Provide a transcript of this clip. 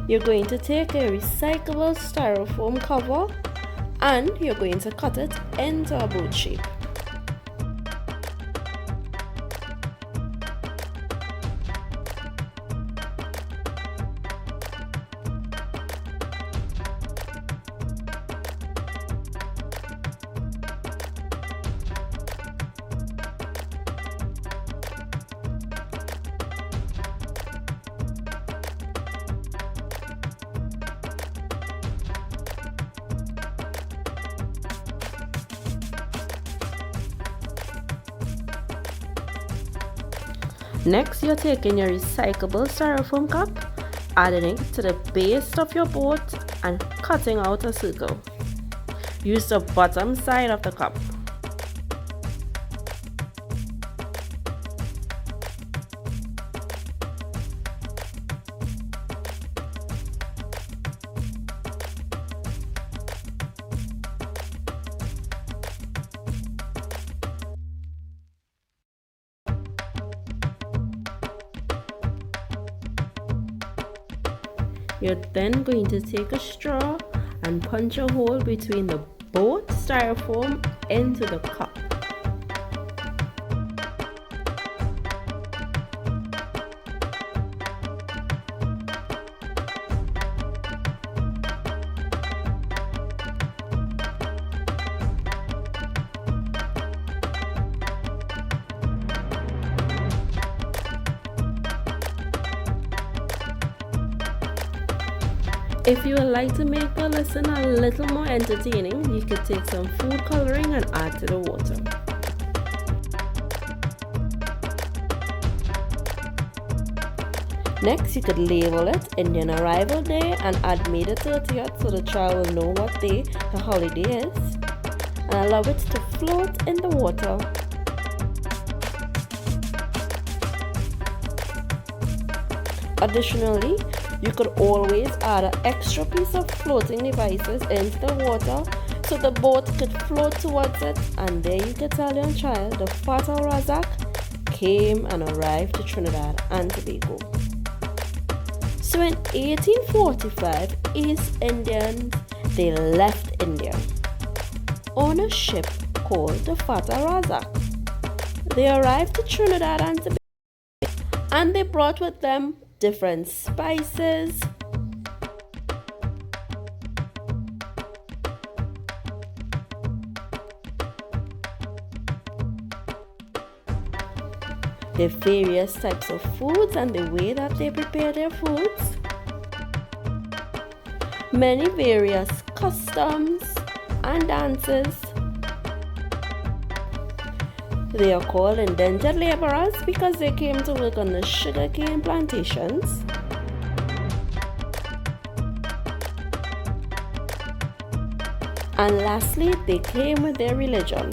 You're going to take a recyclable styrofoam cover and you're going to cut it into a boat shape. Next, you're taking your recyclable styrofoam cup, adding it to the base of your boat and cutting out a circle. Use the bottom side of the cup. You're then going to take a straw and punch a hole between the boat styrofoam into the cup. If you would like to make the lesson a little more entertaining, you could take some food coloring and add to the water. Next, you could label it Indian Arrival Day and add May the 30th so the child will know what day the holiday is, and allow it to float in the water. Additionally, you could always add an extra piece of floating devices into the water so the boat could float towards it, and there you could tell your child the Fata Razak came and arrived to Trinidad and Tobago. So in 1845, East Indians, they left India on a ship called the Fata Razak. They arrived to Trinidad and Tobago and they brought with them different spices, the various types of foods and the way that they prepare their foods, many various customs and dances. They are called indentured laborers because they came to work on the sugarcane plantations. And lastly, they came with their religion.